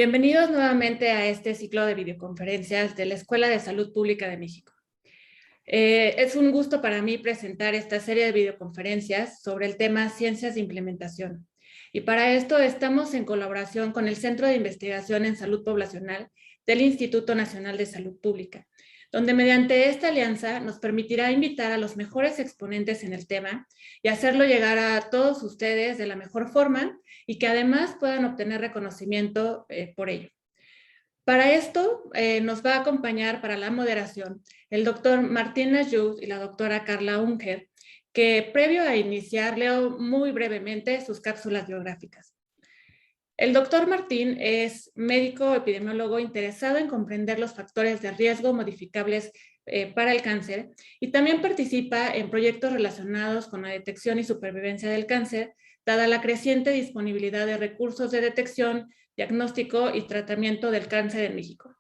Bienvenidos nuevamente a este ciclo de videoconferencias de la Escuela de Salud Pública de México. Es un gusto para mí presentar esta serie de videoconferencias sobre el tema Ciencias de Implementación. Y para esto estamos en colaboración con el Centro de Investigación en Salud Poblacional del Instituto Nacional de Salud Pública, donde mediante esta alianza nos permitirá invitar a los mejores exponentes en el tema y hacerlo llegar a todos ustedes de la mejor forma y que además puedan obtener reconocimiento por ello. Para esto nos va a acompañar para la moderación el doctor Martín Ayud y la doctora Carla Unger, que previo a iniciar leo muy brevemente sus cápsulas biográficas. El doctor Martín es médico epidemiólogo interesado en comprender los factores de riesgo modificables para el cáncer y también participa en proyectos relacionados con la detección y supervivencia del cáncer, dada la creciente disponibilidad de recursos de detección, diagnóstico y tratamiento del cáncer en México.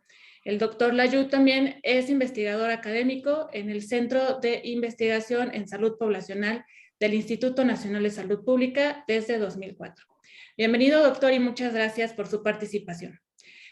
El doctor Layud también es investigador académico en el Centro de Investigación en Salud Poblacional del Instituto Nacional de Salud Pública desde 2004. Bienvenido, doctor, y muchas gracias por su participación.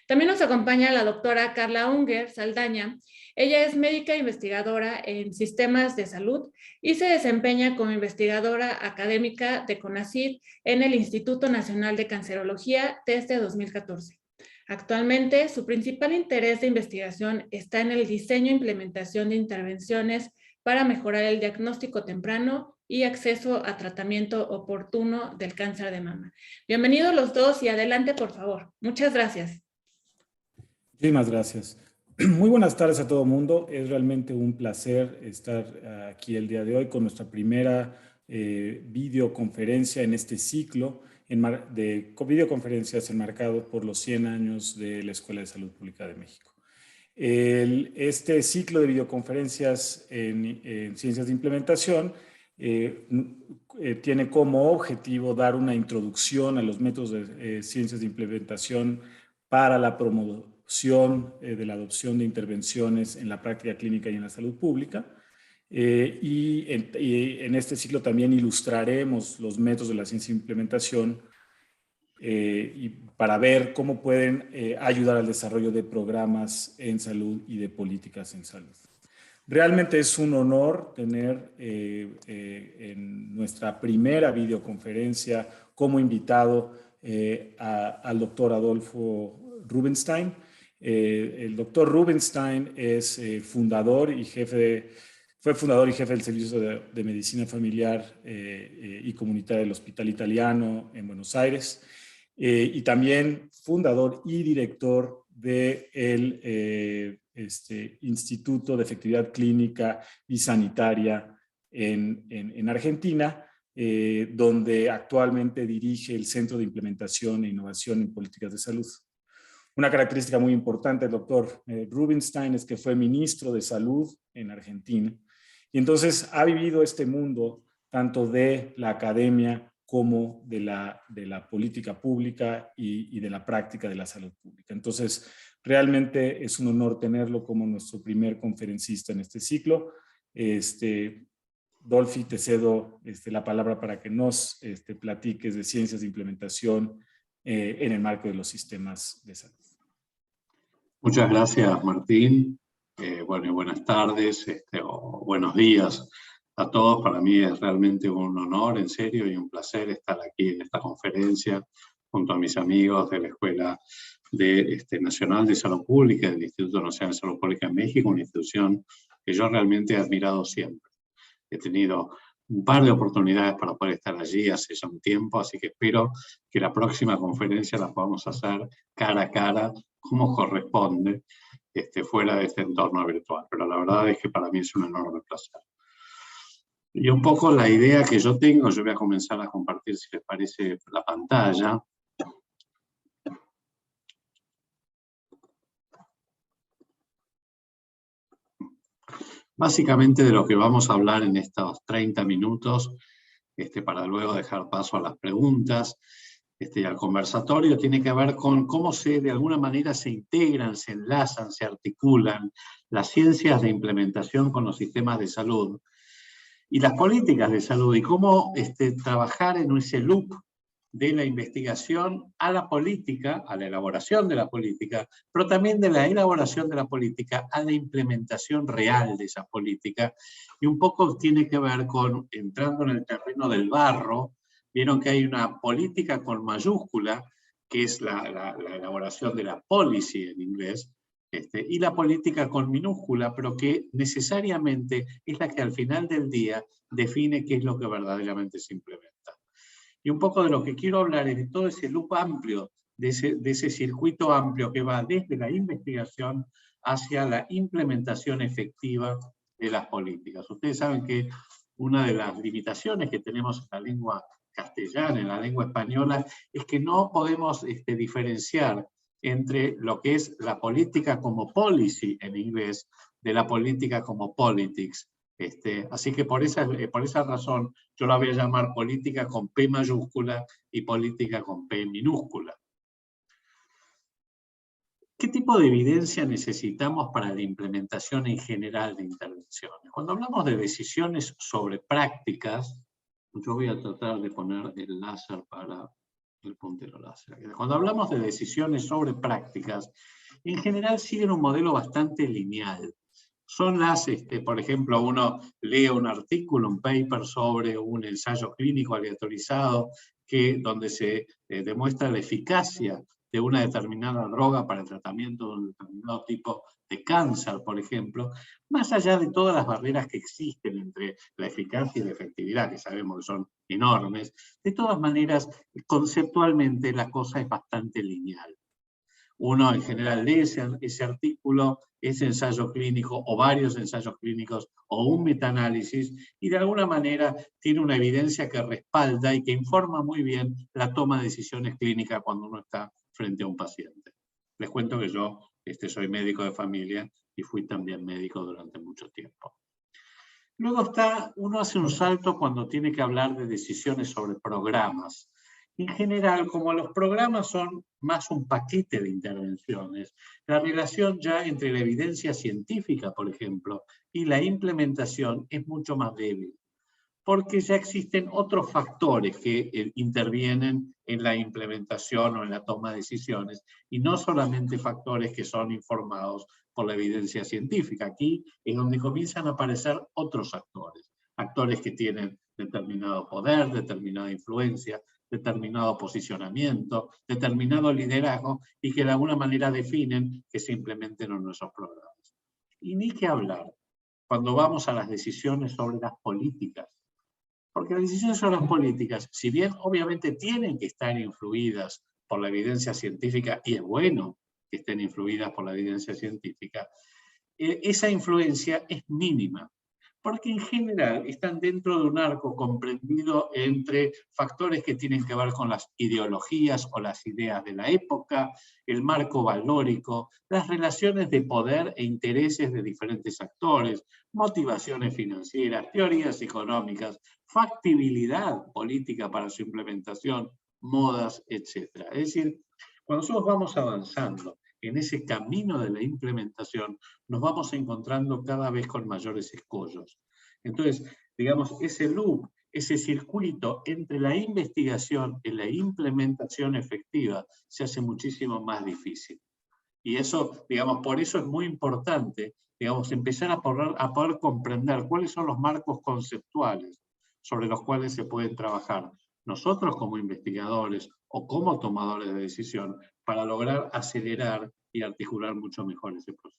También nos acompaña la doctora Carla Unger Saldaña. Ella es médica investigadora en sistemas de salud y se desempeña como investigadora académica de CONACYT en el Instituto Nacional de Cancerología desde 2014. Actualmente, su principal interés de investigación está en el diseño e implementación de intervenciones para mejorar el diagnóstico temprano y acceso a tratamiento oportuno del cáncer de mama. Bienvenidos los dos y adelante, por favor. Muchas gracias. Muchísimas gracias. Muy buenas tardes a todo el mundo. Es realmente un placer estar aquí el día de hoy con nuestra primera videoconferencia en este ciclo de videoconferencias enmarcado por los 100 años de la Escuela de Salud Pública de México. Este ciclo de videoconferencias en ciencias de implementación tiene como objetivo dar una introducción a los métodos de ciencias de implementación para la promoción de la adopción de intervenciones en la práctica clínica y en la salud pública. Y en este ciclo también ilustraremos los métodos de la ciencia de implementación y para ver cómo pueden ayudar al desarrollo de programas en salud y de políticas en salud. Realmente es un honor tener en nuestra primera videoconferencia como invitado al doctor Adolfo Rubinstein. El doctor Rubinstein es fundador y fue fundador y jefe del Servicio de Medicina Familiar y Comunitaria del Hospital Italiano en Buenos Aires, y también fundador y director del Instituto de Efectividad Clínica y Sanitaria en Argentina, donde actualmente dirige el Centro de Implementación e Innovación en Políticas de Salud. Una característica muy importante del doctor Rubinstein es que fue ministro de Salud en Argentina y entonces ha vivido este mundo tanto de la academia como de la política pública y de la práctica de la salud pública. Entonces, realmente es un honor tenerlo como nuestro primer conferencista en este ciclo. Dolphy, te cedo la palabra para que nos platiques de ciencias de implementación en el marco de los sistemas de salud. Muchas gracias, Martín. Bueno, y buenas tardes o buenos días a todos. Para mí es realmente un honor, en serio, y un placer estar aquí en esta conferencia junto a mis amigos de la Escuela Nacional de Salud Pública, del Instituto Nacional de Salud Pública en México, una institución que yo realmente he admirado siempre. He tenido un par de oportunidades para poder estar allí hace ya un tiempo, así que espero que la próxima conferencia la podamos hacer cara a cara, como corresponde, fuera de este entorno virtual. Pero la verdad es que para mí es un enorme placer. Y un poco la idea que yo tengo, yo voy a comenzar a compartir, si les parece, la pantalla. Básicamente de lo que vamos a hablar en estos 30 minutos, para luego dejar paso a las preguntas y al conversatorio, tiene que ver con cómo de alguna manera se integran, se enlazan, se articulan las ciencias de implementación con los sistemas de salud y las políticas de salud, y cómo trabajar en ese loop de la investigación a la política, a la elaboración de la política, pero también de la elaboración de la política a la implementación real de esa política. Y un poco tiene que ver con, entrando en el terreno del barro, vieron que hay una política con mayúscula, que es la elaboración de la policy en inglés, y la política con minúscula, pero que necesariamente es la que al final del día define qué es lo que verdaderamente se implementa. Y un poco de lo que quiero hablar es de todo ese loop amplio, de ese circuito amplio que va desde la investigación hacia la implementación efectiva de las políticas. Ustedes saben que una de las limitaciones que tenemos en la lengua castellana, en la lengua española, es que no podemos diferenciar entre lo que es la política como policy en inglés, de la política como politics. Así que por esa razón yo la voy a llamar política con P mayúscula y política con P minúscula. ¿Qué tipo de evidencia necesitamos para la implementación en general de intervenciones? Cuando hablamos de decisiones sobre prácticas, yo voy a tratar de poner el láser para el puntero láser. Cuando hablamos de decisiones sobre prácticas, en general siguen un modelo bastante lineal. Son por ejemplo, uno lee un artículo, un paper sobre un ensayo clínico aleatorizado donde se demuestra la eficacia de una determinada droga para el tratamiento de un determinado tipo de cáncer, por ejemplo, más allá de todas las barreras que existen entre la eficacia y la efectividad, que sabemos que son enormes, de todas maneras, conceptualmente la cosa es bastante lineal. Uno en general lee ese artículo, ese ensayo clínico o varios ensayos clínicos o un metaanálisis y de alguna manera tiene una evidencia que respalda y que informa muy bien la toma de decisiones clínicas cuando uno está frente a un paciente. Les cuento que yo soy médico de familia y fui también médico durante mucho tiempo. Luego uno hace un salto cuando tiene que hablar de decisiones sobre programas. En general, como los programas son más un paquete de intervenciones, la relación ya entre la evidencia científica, por ejemplo, y la implementación es mucho más débil, porque ya existen otros factores que intervienen en la implementación o en la toma de decisiones, y no solamente factores que son informados por la evidencia científica. Aquí es donde comienzan a aparecer otros actores, actores que tienen determinado poder, determinada influencia, determinado posicionamiento, determinado liderazgo, y que de alguna manera definen que se implementen en nuestros programas. Y ni que hablar cuando vamos a las decisiones sobre las políticas. Porque las decisiones sobre las políticas, si bien obviamente tienen que estar influidas por la evidencia científica, y es bueno que estén influidas por la evidencia científica, esa influencia es mínima, porque en general están dentro de un arco comprendido entre factores que tienen que ver con las ideologías o las ideas de la época, el marco valórico, las relaciones de poder e intereses de diferentes actores, motivaciones financieras, teorías económicas, factibilidad política para su implementación, modas, etc. Es decir, cuando nosotros vamos avanzando en ese camino de la implementación, nos vamos encontrando cada vez con mayores escollos. Entonces, digamos, ese loop, ese circuito entre la investigación y la implementación efectiva se hace muchísimo más difícil. Y eso, digamos, por eso es muy importante, digamos, empezar a poder comprender cuáles son los marcos conceptuales sobre los cuales se pueden trabajar nosotros como investigadores o como tomadores de decisión para lograr acelerar y articular mucho mejor ese proceso.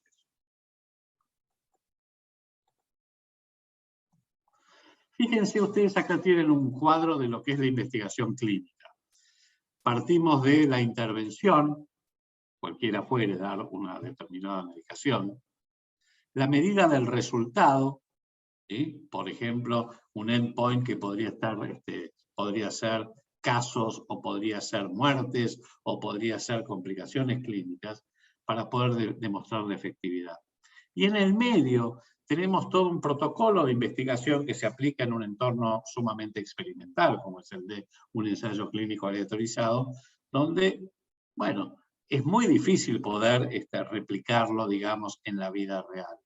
Fíjense ustedes, acá tienen un cuadro de lo que es la investigación clínica. Partimos de la intervención, cualquiera puede dar una determinada medicación. La medida del resultado, ¿sí? Por ejemplo, un endpoint que podría ser casos, o podría ser muertes, o podría ser complicaciones clínicas, para poder demostrar la efectividad. Y en el medio tenemos todo un protocolo de investigación que se aplica en un entorno sumamente experimental, como es el de un ensayo clínico aleatorizado, donde, bueno, es muy difícil poder replicarlo, digamos, en la vida real.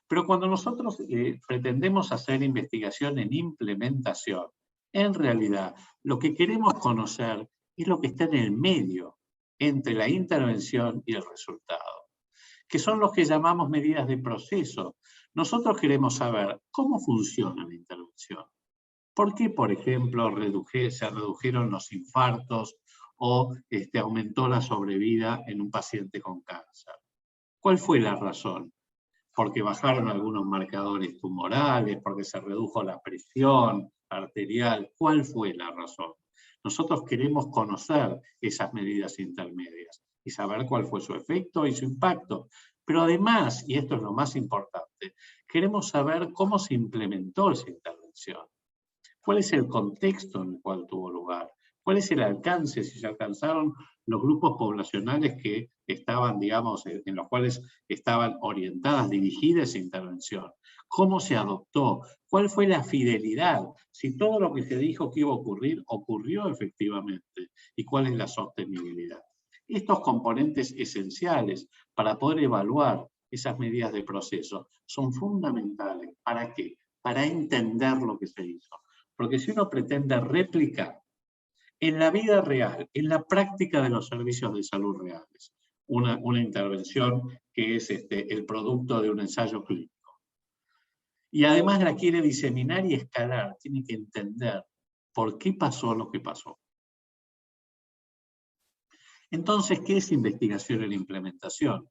Pero cuando nosotros pretendemos hacer investigación en implementación, En realidad, lo que queremos conocer es lo que está en el medio entre la intervención y el resultado, que son los que llamamos medidas de proceso. Nosotros queremos saber cómo funciona la intervención. ¿Por qué, por ejemplo, se redujeron los infartos o aumentó la sobrevida en un paciente con cáncer? ¿Cuál fue la razón? Porque bajaron algunos marcadores tumorales, porque se redujo la presión arterial. ¿Cuál fue la razón? Nosotros queremos conocer esas medidas intermedias y saber cuál fue su efecto y su impacto. Pero además, y esto es lo más importante, queremos saber cómo se implementó esa intervención. ¿Cuál es el contexto en el cual tuvo lugar? ¿Cuál es el alcance? Si se alcanzaron los grupos poblacionales que estaban, digamos, en los cuales estaban orientadas, dirigidas esa intervención. ¿Cómo se adoptó? ¿Cuál fue la fidelidad? Si todo lo que se dijo que iba a ocurrir, ocurrió efectivamente. ¿Y cuál es la sostenibilidad? Estos componentes esenciales para poder evaluar esas medidas de proceso son fundamentales. ¿Para qué? Para entender lo que se hizo. Porque si uno pretende replicar en la vida real, en la práctica de los servicios de salud reales, una intervención que es el producto de un ensayo clínico, y además la quiere diseminar y escalar, tiene que entender por qué pasó lo que pasó. Entonces, ¿qué es investigación en implementación?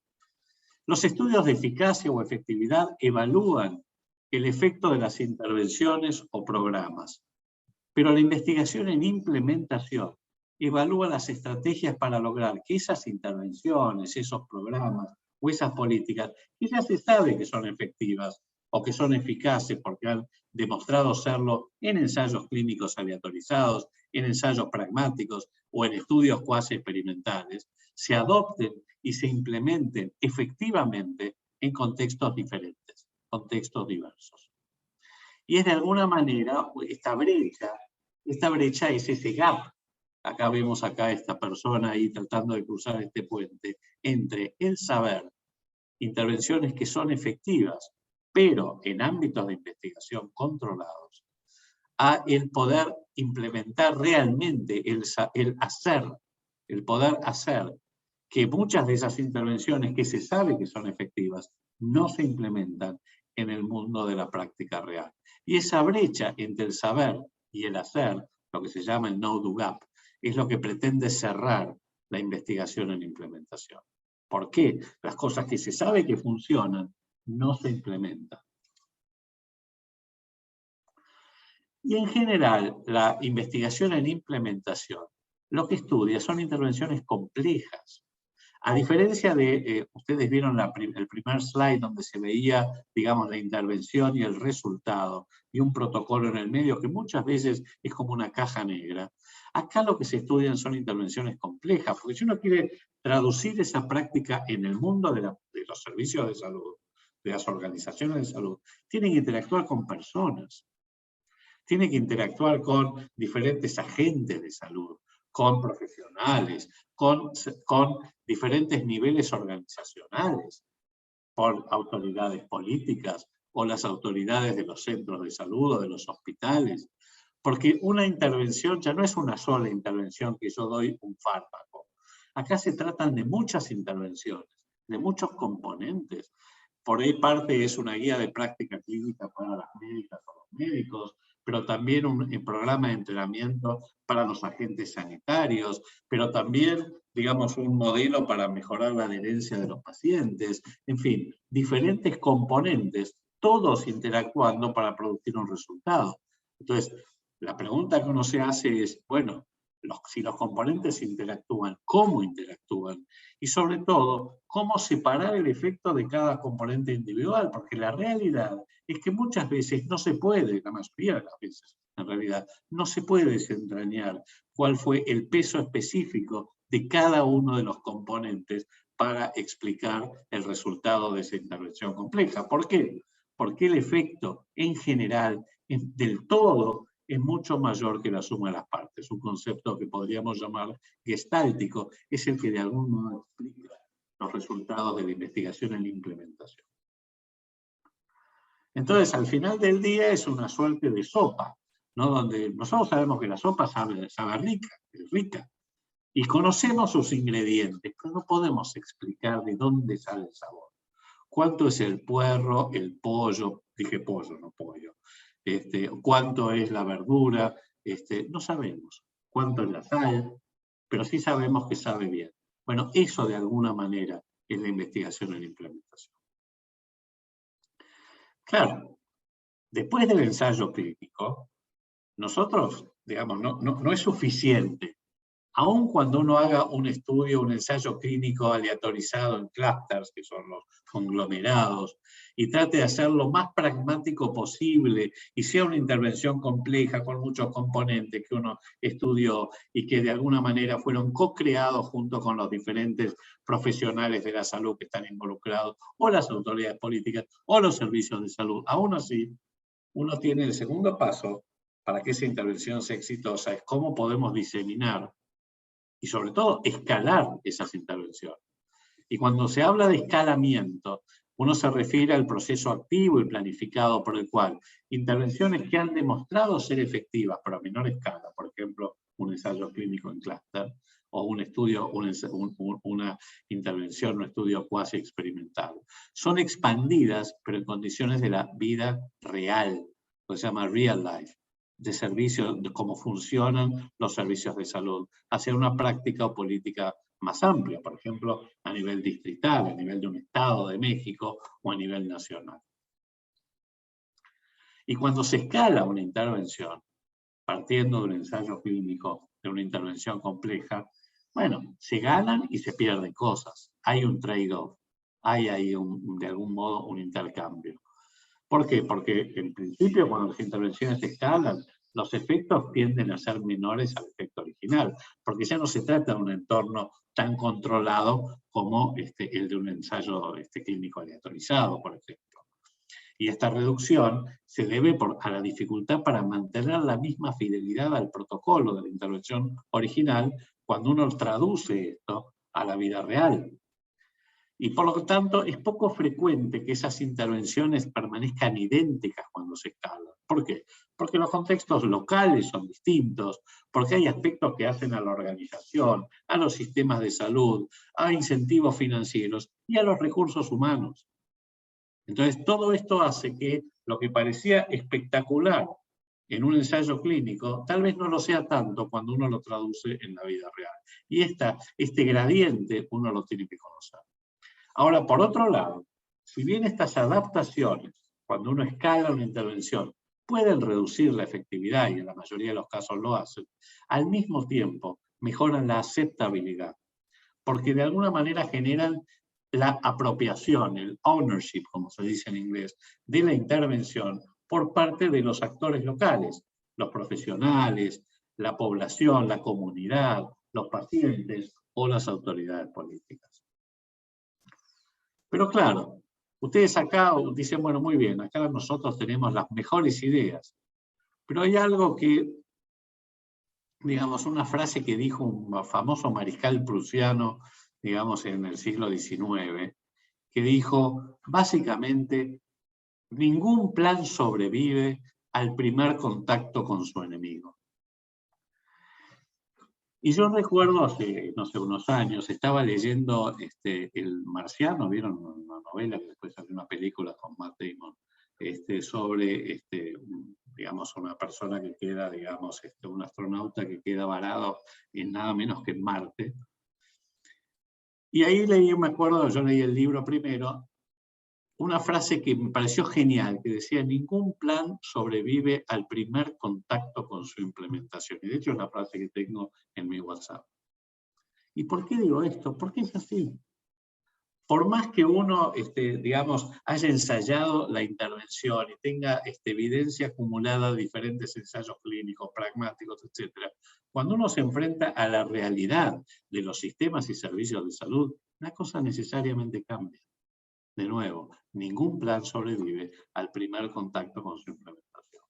Los estudios de eficacia o efectividad evalúan el efecto de las intervenciones o programas. Pero la investigación en implementación evalúa las estrategias para lograr que esas intervenciones, esos programas o esas políticas, que ya se sabe que son efectivas o que son eficaces porque han demostrado serlo en ensayos clínicos aleatorizados, en ensayos pragmáticos o en estudios cuasi experimentales, se adopten y se implementen efectivamente en contextos diferentes, contextos diversos. Y es de alguna manera esta brecha es ese gap. Acá vemos esta persona ahí tratando de cruzar este puente entre el saber, intervenciones que son efectivas, pero en ámbitos de investigación controlados, a el poder implementar realmente el hacer, el poder hacer que muchas de esas intervenciones que se sabe que son efectivas no se implementan en el mundo de la práctica real. Y esa brecha entre el saber y el hacer, lo que se llama el know-do gap, es lo que pretende cerrar la investigación en implementación. ¿Por qué? Las cosas que se sabe que funcionan no se implementan. Y en general, la investigación en implementación lo que estudia son intervenciones complejas. A diferencia de, ustedes vieron el primer slide donde se veía, digamos, la intervención y el resultado, y un protocolo en el medio que muchas veces es como una caja negra. Acá lo que se estudian son intervenciones complejas, porque si uno quiere traducir esa práctica en el mundo de los servicios de salud, de las organizaciones de salud, tiene que interactuar con personas, tiene que interactuar con diferentes agentes de salud, con profesionales, con diferentes niveles organizacionales, por autoridades políticas o las autoridades de los centros de salud o de los hospitales. Porque una intervención ya no es una sola intervención que yo doy un fármaco. Acá se tratan de muchas intervenciones, de muchos componentes. Por ahí parte es una guía de práctica clínica para las médicas o los médicos, pero también un programa de entrenamiento para los agentes sanitarios, pero también, digamos, un modelo para mejorar la adherencia de los pacientes. En fin, diferentes componentes, todos interactuando para producir un resultado. Entonces, la pregunta que uno se hace es, bueno, si los componentes interactúan, ¿cómo interactúan? Y sobre todo, ¿cómo separar el efecto de cada componente individual? Porque la realidad es que muchas veces no se puede, la mayoría de las veces, en realidad, no se puede desentrañar cuál fue el peso específico de cada uno de los componentes para explicar el resultado de esa intervención compleja. ¿Por qué? Porque el efecto, en general, del todo, es mucho mayor que la suma de las partes. Un concepto que podríamos llamar gestáltico, es el que de algún modo explica los resultados de la investigación en la implementación. Entonces, al final del día es una suerte de sopa, ¿no? Donde nosotros sabemos que la sopa sabe rica, es rica, y conocemos sus ingredientes, pero no podemos explicar de dónde sale el sabor. ¿Cuánto es el puerro, el pollo? Dije pollo, no pollo. ¿Cuánto es la verdura? No sabemos. ¿Cuánto es la sal? Pero sí sabemos que sabe bien. Bueno, eso de alguna manera es la investigación y la implementación. Claro, después del ensayo clínico, nosotros, digamos, no es suficiente. Aun cuando uno haga un estudio, un ensayo clínico aleatorizado en clusters, que son los conglomerados, y trate de hacer lo más pragmático posible, y sea una intervención compleja con muchos componentes que uno estudió y que de alguna manera fueron co-creados junto con los diferentes profesionales de la salud que están involucrados, o las autoridades políticas, o los servicios de salud. Aún así, uno tiene el segundo paso para que esa intervención sea exitosa, es cómo podemos diseminar y sobre todo escalar esas intervenciones. Y cuando se habla de escalamiento, uno se refiere al proceso activo y planificado por el cual intervenciones que han demostrado ser efectivas, pero a menor escala, por ejemplo, un ensayo clínico en clúster, o un estudio, una intervención, un estudio cuasi experimental, son expandidas, pero en condiciones de la vida real, lo que se llama real life, de servicios, de cómo funcionan los servicios de salud, hacia una práctica o política más amplia, por ejemplo, a nivel distrital, a nivel de un estado de México o a nivel nacional. Y cuando se escala una intervención, partiendo de un ensayo clínico, de una intervención compleja, bueno, se ganan y se pierden cosas. Hay un trade-off, hay ahí de algún modo un intercambio. ¿Por qué? Porque en principio cuando las intervenciones se escalan, los efectos tienden a ser menores al efecto original, porque ya no se trata de un entorno tan controlado como el de un ensayo clínico aleatorizado, por ejemplo. Y esta reducción se debe a la dificultad para mantener la misma fidelidad al protocolo de la intervención original cuando uno traduce esto a la vida real. Y por lo tanto, es poco frecuente que esas intervenciones permanezcan idénticas cuando se escalan. ¿Por qué? Porque los contextos locales son distintos, porque hay aspectos que hacen a la organización, a los sistemas de salud, a incentivos financieros y a los recursos humanos. Entonces, todo esto hace que lo que parecía espectacular en un ensayo clínico, tal vez no lo sea tanto cuando uno lo traduce en la vida real. Y este gradiente uno lo tiene que conocer. Ahora, por otro lado, si bien estas adaptaciones, cuando uno escala una intervención, pueden reducir la efectividad, y en la mayoría de los casos lo hacen, al mismo tiempo mejoran la aceptabilidad, porque de alguna manera generan la apropiación, el ownership, como se dice en inglés, de la intervención por parte de los actores locales, los profesionales, la población, la comunidad, los pacientes o las autoridades políticas. Pero claro, ustedes acá dicen, bueno, muy bien, acá nosotros tenemos las mejores ideas, pero hay algo que, digamos, una frase que dijo un famoso mariscal prusiano, digamos, en el siglo XIX, que dijo, básicamente, ningún plan sobrevive al primer contacto con su enemigo. Y yo recuerdo hace, no sé, unos años, estaba leyendo El Marciano, ¿vieron una novela que después salió una película con Matt Damon, sobre, digamos, una persona que queda, digamos, un astronauta que queda varado en nada menos que en Marte. Y ahí leí, me acuerdo, yo leí el libro primero, una frase que me pareció genial, que decía, ningún plan sobrevive al primer contacto con su implementación. Y de hecho es la frase que tengo en mi WhatsApp. ¿Y por qué digo esto? Porque es así. Por más que uno, digamos, haya ensayado la intervención y tenga evidencia acumulada de diferentes ensayos clínicos, pragmáticos, etc., cuando uno se enfrenta a la realidad de los sistemas y servicios de salud, la cosa necesariamente cambia. De nuevo, ningún plan sobrevive al primer contacto con su implementación.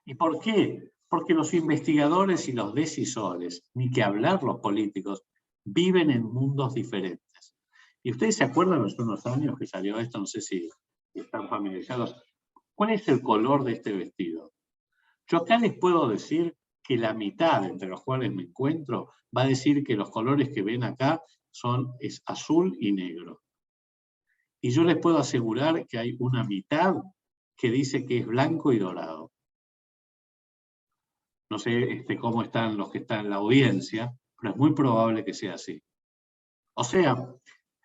¿Y por qué? Porque los investigadores y los decisores, ni que hablar los políticos, viven en mundos diferentes. Y ustedes se acuerdan hace unos años que salió esto, no sé si están familiarizados. ¿Cuál es el color de este vestido? Yo acá les puedo decir que la mitad entre los cuales me encuentro va a decir que los colores que ven acá es azul y negro. Y yo les puedo asegurar que hay una mitad que dice que es blanco y dorado. No sé cómo están los que están en la audiencia, pero es muy probable que sea así. O sea,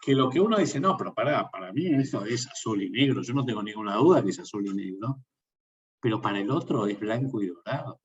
que lo que uno dice, no, pero para mí eso es azul y negro, yo no tengo ninguna duda que es azul y negro, pero para el otro es blanco y dorado.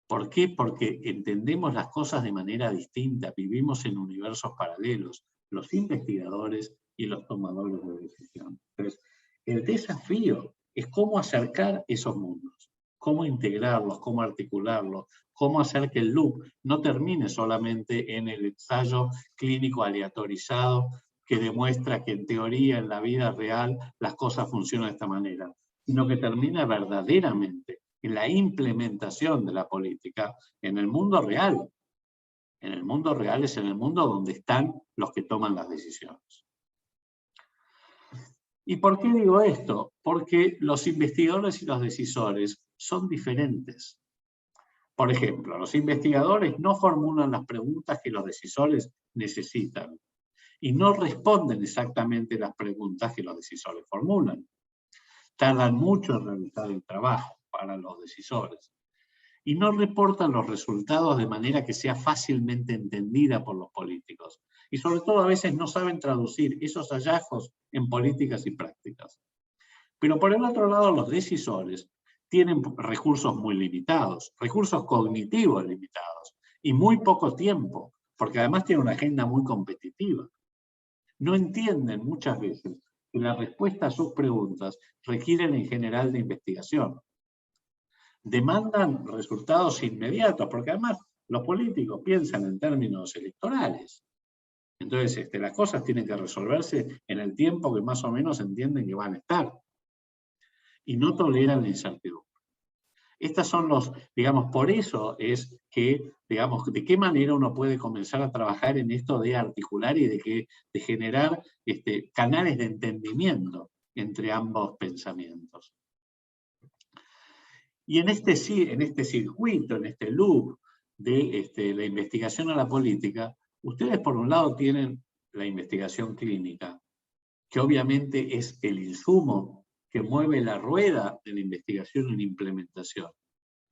¿Por qué? Porque entendemos las cosas de manera distinta, vivimos en universos paralelos, los investigadores y los tomadores de decisión. Entonces, el desafío es cómo acercar esos mundos, cómo integrarlos, cómo articularlos, cómo hacer que el loop no termine solamente en el ensayo clínico aleatorizado que demuestra que en teoría, en la vida real, las cosas funcionan de esta manera, sino que termina verdaderamente en la implementación de la política en el mundo real. En el mundo real es en el mundo donde están los que toman las decisiones. ¿Y por qué digo esto? Porque los investigadores y los decisores son diferentes. Por ejemplo, los investigadores no formulan las preguntas que los decisores necesitan y no responden exactamente las preguntas que los decisores formulan. Tardan mucho en realizar el trabajo para los decisores y no reportan los resultados de manera que sea fácilmente entendida por los políticos. Y sobre todo a veces no saben traducir esos hallazgos en políticas y prácticas. Pero por el otro lado, los decisores tienen recursos muy limitados, recursos cognitivos limitados y muy poco tiempo, porque además tienen una agenda muy competitiva. No entienden muchas veces que la respuesta a sus preguntas requieren en general de investigación. Demandan resultados inmediatos, porque además los políticos piensan en términos electorales. Entonces, las cosas tienen que resolverse en el tiempo que más o menos entienden que van a estar. Y no toleran la incertidumbre. Estas son digamos, por eso es que, digamos, de qué manera uno puede comenzar a trabajar en esto de articular y de generar canales de entendimiento entre ambos pensamientos. Y en este circuito, en este loop de la investigación a la política, ustedes por un lado tienen la investigación clínica, que obviamente es el insumo que mueve la rueda de la investigación en implementación.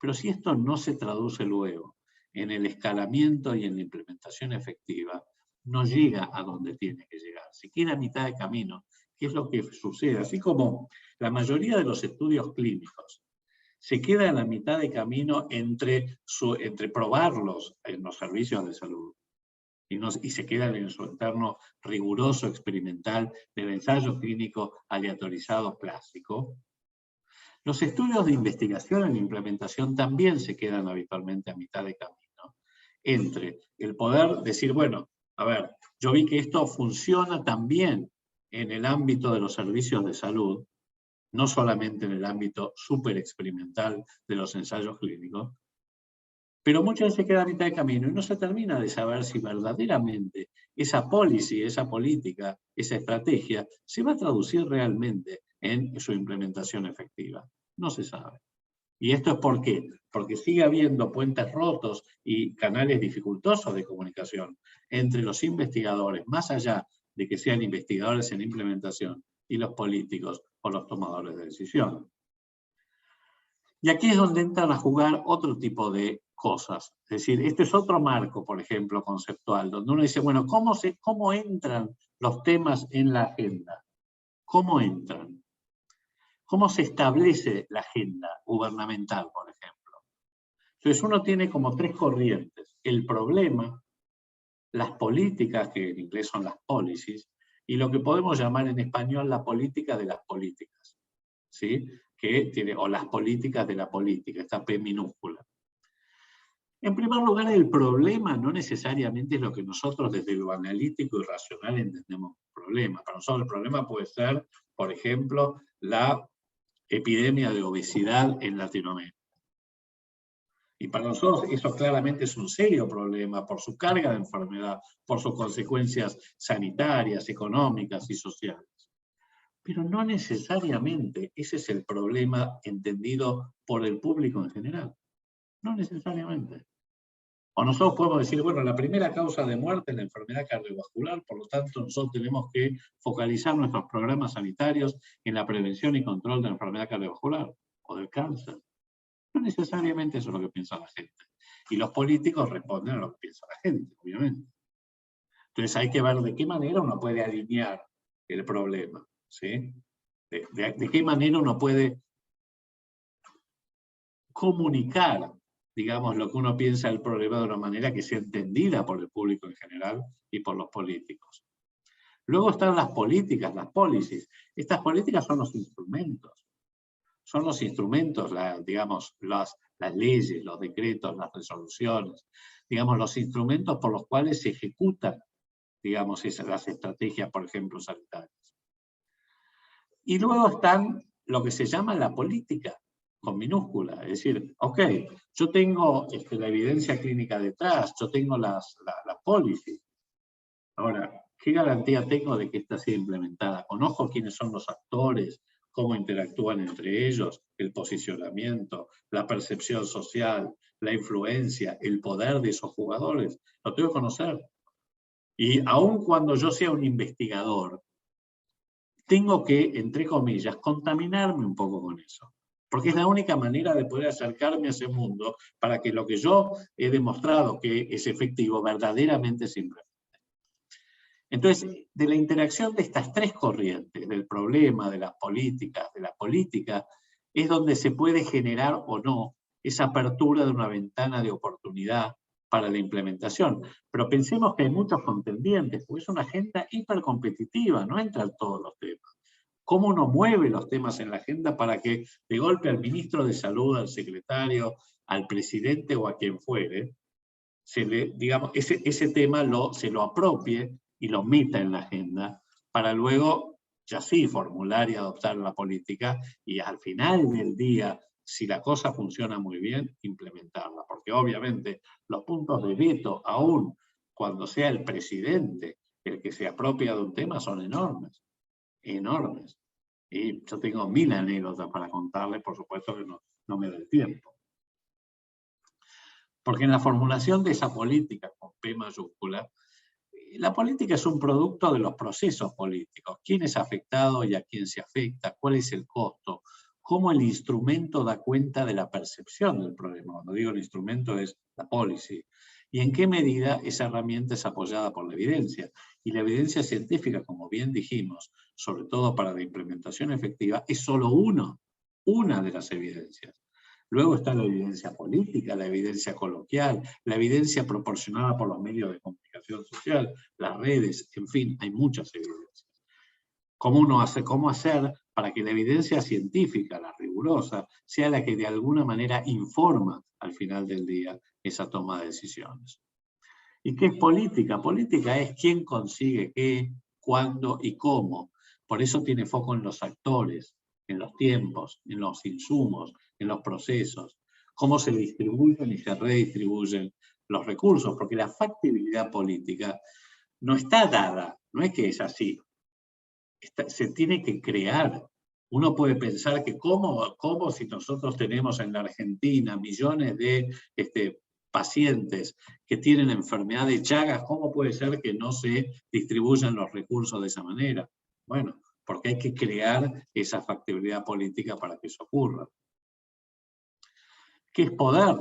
Pero si esto no se traduce luego en el escalamiento y en la implementación efectiva, no llega a donde tiene que llegar. Se queda a mitad de camino, que es lo que sucede. Así como la mayoría de los estudios clínicos se queda en la mitad de camino entre probarlos en los servicios de salud y se quedan en su entorno riguroso, experimental, del ensayo clínico aleatorizado clásico. Los estudios de investigación en implementación también se quedan habitualmente a mitad de camino, entre el poder decir, bueno, a ver, yo vi que esto funciona también en el ámbito de los servicios de salud, no solamente en el ámbito súper experimental de los ensayos clínicos, pero muchas veces se queda a mitad de camino y no se termina de saber si verdaderamente esa policy, esa política, esa estrategia, se va a traducir realmente en su implementación efectiva. No se sabe. ¿Y esto es por qué? Porque sigue habiendo puentes rotos y canales dificultosos de comunicación entre los investigadores, más allá de que sean investigadores en implementación, y los políticos o los tomadores de decisión. Y aquí es donde entran a jugar otro tipo de cosas. Es decir, este es otro marco, por ejemplo, conceptual, donde uno dice, bueno, ¿cómo entran los temas en la agenda? ¿Cómo entran? ¿Cómo se establece la agenda gubernamental, por ejemplo? Entonces uno tiene como tres corrientes. El problema, las políticas, que en inglés son las policies, y lo que podemos llamar en español la política de las políticas, ¿sí? O las políticas de la política, esta P minúscula. En primer lugar, el problema no necesariamente es lo que nosotros desde lo analítico y racional entendemos problema. Para nosotros el problema puede ser, por ejemplo, la epidemia de obesidad en Latinoamérica. Y para nosotros eso claramente es un serio problema por su carga de enfermedad, por sus consecuencias sanitarias, económicas y sociales. Pero no necesariamente ese es el problema entendido por el público en general. No necesariamente. O nosotros podemos decir, bueno, la primera causa de muerte es la enfermedad cardiovascular, por lo tanto nosotros tenemos que focalizar nuestros programas sanitarios en la prevención y control de la enfermedad cardiovascular o del cáncer. No necesariamente eso es lo que piensa la gente. Y los políticos responden a lo que piensa la gente, obviamente. Entonces hay que ver de qué manera uno puede alinear el problema, ¿sí? De qué manera uno puede comunicar, digamos, lo que uno piensa del problema de una manera que sea entendida por el público en general y por los políticos. Luego están las políticas, las policies. Estas políticas son los instrumentos. Son los instrumentos, digamos, las leyes, los decretos, las resoluciones, digamos, los instrumentos por los cuales se ejecutan, digamos, las estrategias, por ejemplo, sanitarias. Y luego están lo que se llama la política, con minúscula, es decir, ok, yo tengo la evidencia clínica detrás, yo tengo la policy. Ahora, ¿qué garantía tengo de que esta sea implementada? Conozco quiénes son los actores, cómo interactúan entre ellos, el posicionamiento, la percepción social, la influencia, el poder de esos jugadores. Lo tengo que conocer. Y aun cuando yo sea un investigador, tengo que, entre comillas, contaminarme un poco con eso. Porque es la única manera de poder acercarme a ese mundo para que lo que yo he demostrado que es efectivo verdaderamente se implemente. Entonces, de la interacción de estas tres corrientes, del problema, de las políticas, de la política, es donde se puede generar o no esa apertura de una ventana de oportunidad para la implementación. Pero pensemos que hay muchos contendientes, porque es una agenda hipercompetitiva, no entran todos los temas. ¿Cómo uno mueve los temas en la agenda para que de golpe al ministro de Salud, al secretario, al presidente o a quien fuere, digamos, ese tema se lo apropie y lo meta en la agenda para luego, ya sí, formular y adoptar la política y al final del día, si la cosa funciona muy bien, implementarla? Porque obviamente los puntos de veto, aún cuando sea el presidente el que se apropia de un tema, son enormes. Enormes. Y yo tengo 1000 anécdotas para contarles, por supuesto que no me da el tiempo. Porque en la formulación de esa política, con P mayúscula, la política es un producto de los procesos políticos. ¿Quién es afectado y a quién se afecta? ¿Cuál es el costo? ¿Cómo el instrumento da cuenta de la percepción del problema? Cuando digo el instrumento es la policy. ¿Y en qué medida esa herramienta es apoyada por la evidencia? Y la evidencia científica, como bien dijimos, sobre todo para la implementación efectiva, es solo una de las evidencias. Luego está la evidencia política, la evidencia coloquial, la evidencia proporcionada por los medios de comunicación social, las redes, en fin, hay muchas evidencias. ¿Cómo hacer para que la evidencia científica, la rigurosa, sea la que de alguna manera informa al final del día esa toma de decisiones? ¿Y qué es política? Política es quién consigue qué, cuándo y cómo. Por eso tiene foco en los actores, en los tiempos, en los insumos, en los procesos, cómo se distribuyen y se redistribuyen los recursos, porque la factibilidad política no está dada, no es que es así, se tiene que crear. Uno puede pensar que cómo si nosotros tenemos en la Argentina millones de pacientes que tienen enfermedad de Chagas, ¿cómo puede ser que no se distribuyan los recursos de esa manera? Bueno, porque hay que crear esa factibilidad política para que eso ocurra. ¿Qué es poder?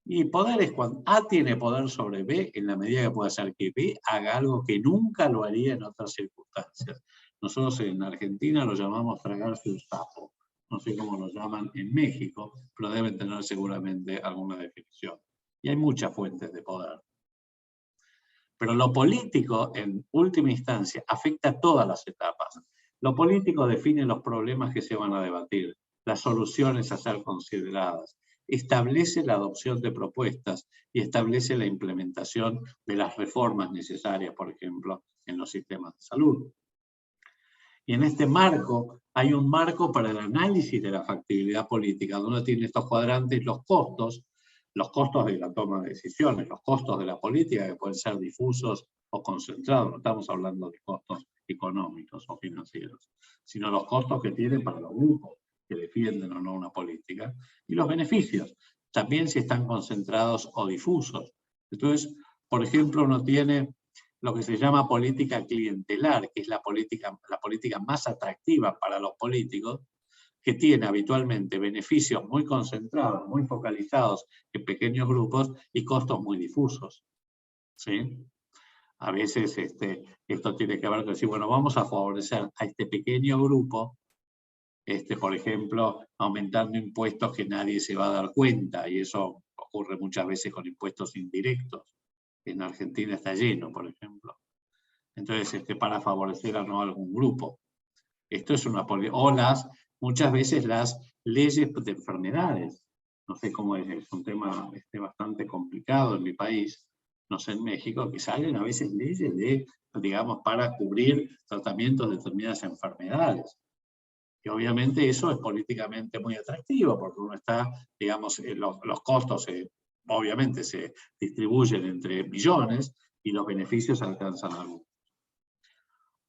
Y poder es cuando A tiene poder sobre B en la medida que puede hacer que B haga algo que nunca lo haría en otras circunstancias. Nosotros en Argentina lo llamamos tragarse un sapo. No sé cómo lo llaman en México, pero deben tener seguramente alguna definición. Y hay muchas fuentes de poder. Pero lo político, en última instancia, afecta a todas las etapas. Lo político define los problemas que se van a debatir, las soluciones a ser consideradas, establece la adopción de propuestas y establece la implementación de las reformas necesarias, por ejemplo, en los sistemas de salud. Y en este marco, hay un marco para el análisis de la factibilidad política, donde tiene estos cuadrantes los costos de la toma de decisiones, los costos de la política, que pueden ser difusos o concentrados, no estamos hablando de costos económicos o financieros, sino los costos que tienen para los grupos que defienden o no una política, y los beneficios, también si están concentrados o difusos. Entonces, por ejemplo, uno tiene lo que se llama política clientelar, que es la política más atractiva para los políticos, que tiene habitualmente beneficios muy concentrados, muy focalizados en pequeños grupos y costos muy difusos. ¿Sí? A veces esto tiene que ver con decir, bueno, vamos a favorecer a este pequeño grupo, por ejemplo, aumentando impuestos que nadie se va a dar cuenta, y eso ocurre muchas veces con impuestos indirectos. En Argentina está lleno, por ejemplo. Entonces, para favorecer a no algún grupo. Esto es una política. O muchas veces las leyes de enfermedades. No sé cómo es un tema bastante complicado en mi país, no sé en México, que salen a veces leyes digamos, para cubrir tratamientos de determinadas enfermedades. Y obviamente eso es políticamente muy atractivo, porque uno está, digamos, los costos obviamente se distribuyen entre millones y los beneficios alcanzan a algunos.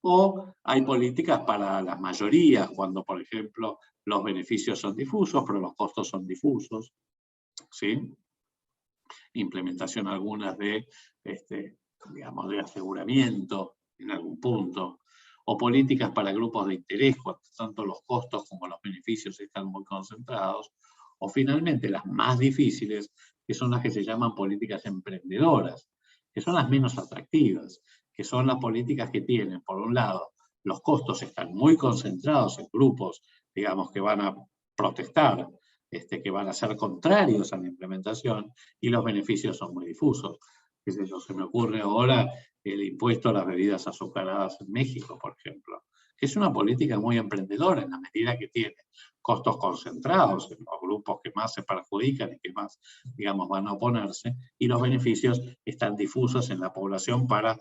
O hay políticas para las mayorías, cuando, por ejemplo, los beneficios son difusos, pero los costos son difusos. ¿Sí? Implementación algunas digamos, de aseguramiento en algún punto. O políticas para grupos de interés, cuando tanto los costos como los beneficios están muy concentrados. O finalmente las más difíciles, que son las que se llaman políticas emprendedoras, que son las menos atractivas, que son las políticas que tienen, por un lado, los costos están muy concentrados en grupos, digamos, que van a protestar, que van a ser contrarios a la implementación, y los beneficios son muy difusos. Se me ocurre ahora el impuesto a las bebidas azucaradas en México, por ejemplo, que es una política muy emprendedora en la medida que tiene costos concentrados en los grupos que más se perjudican y que más, digamos, van a oponerse, y los beneficios están difusos en la población para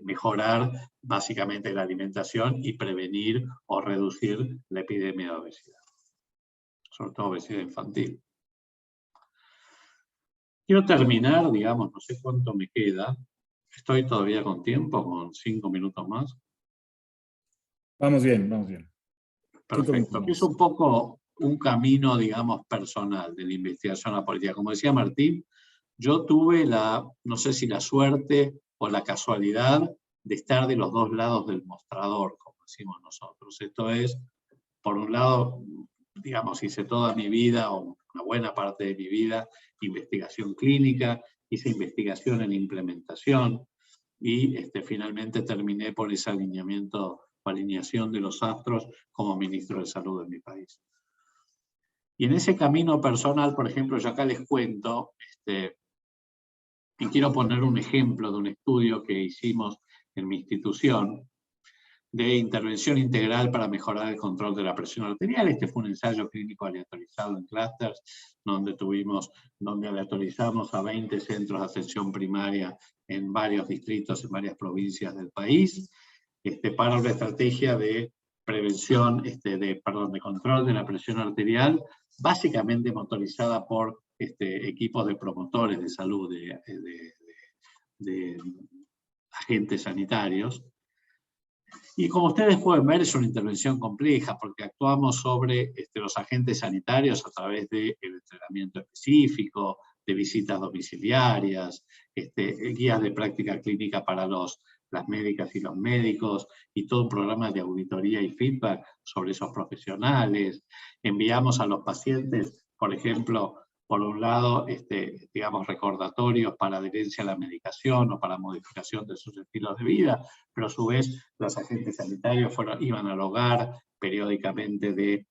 mejorar básicamente la alimentación y prevenir o reducir la epidemia de obesidad, sobre todo obesidad infantil. Quiero terminar, digamos, no sé cuánto me queda. Estoy todavía con tiempo, con 5 minutos más. Vamos bien, vamos bien. Perfecto. Que es un poco un camino, digamos, personal de la investigación a la política. Como decía Martín, yo tuve no sé si la suerte o la casualidad de estar de los dos lados del mostrador, como decimos nosotros. Esto es, por un lado, digamos, hice toda mi vida, o una buena parte de mi vida, investigación clínica, hice investigación en implementación, y finalmente terminé por ese alineación de los astros como ministro de Salud de mi país. Y en ese camino personal, por ejemplo, yo acá les cuento, y quiero poner un ejemplo de un estudio que hicimos en mi institución, de intervención integral para mejorar el control de la presión arterial. Este fue un ensayo clínico aleatorizado en clústeres, donde aleatorizamos a 20 centros de atención primaria en varios distritos, en varias provincias del país, para una estrategia de prevención, de control de la presión arterial, básicamente motorizada por equipos de promotores de salud, de agentes sanitarios. Y como ustedes pueden ver, es una intervención compleja, porque actuamos sobre los agentes sanitarios a través del entrenamiento específico, de visitas domiciliarias, guías de práctica clínica para las médicas y los médicos, y todo un programa de auditoría y feedback sobre esos profesionales. Enviamos a los pacientes, por ejemplo, por un lado, digamos, recordatorios para adherencia a la medicación o para modificación de sus estilos de vida, pero a su vez los agentes sanitarios iban al hogar periódicamente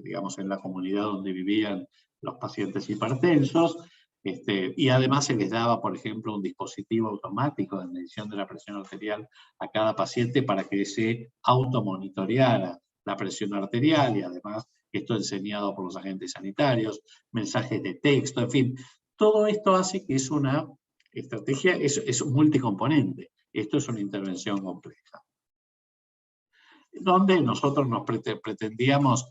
digamos, en la comunidad donde vivían los pacientes hipertensos, y además se les daba, por ejemplo, un dispositivo automático de medición de la presión arterial a cada paciente para que se automonitoreara la presión arterial, y además esto enseñado por los agentes sanitarios, mensajes de texto, en fin. Todo esto hace que es una estrategia, es un multicomponente. Esto es una intervención compleja, donde nosotros nos pretendíamos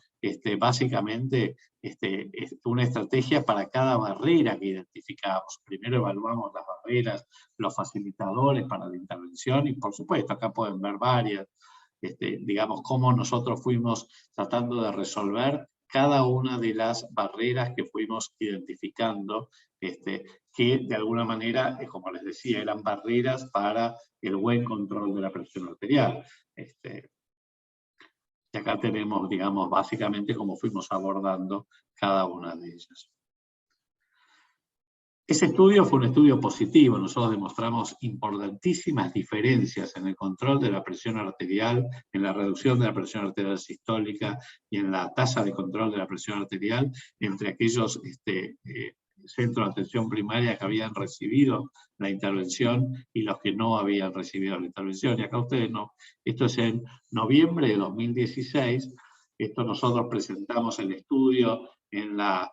básicamente una estrategia para cada barrera que identificamos. Primero evaluamos las barreras, los facilitadores para la intervención, y por supuesto acá pueden ver varias, digamos, cómo nosotros fuimos tratando de resolver cada una de las barreras que fuimos identificando, que de alguna manera, como les decía, eran barreras para el buen control de la presión arterial. Y acá tenemos, digamos, básicamente cómo fuimos abordando cada una de ellas. Ese estudio fue un estudio positivo. Nosotros demostramos importantísimas diferencias en el control de la presión arterial, en la reducción de la presión arterial sistólica y en la tasa de control de la presión arterial entre aquellos centros de atención primaria que habían recibido la intervención y los que no habían recibido la intervención. Y acá ustedes no, esto es en noviembre de 2016, esto nosotros presentamos el estudio en la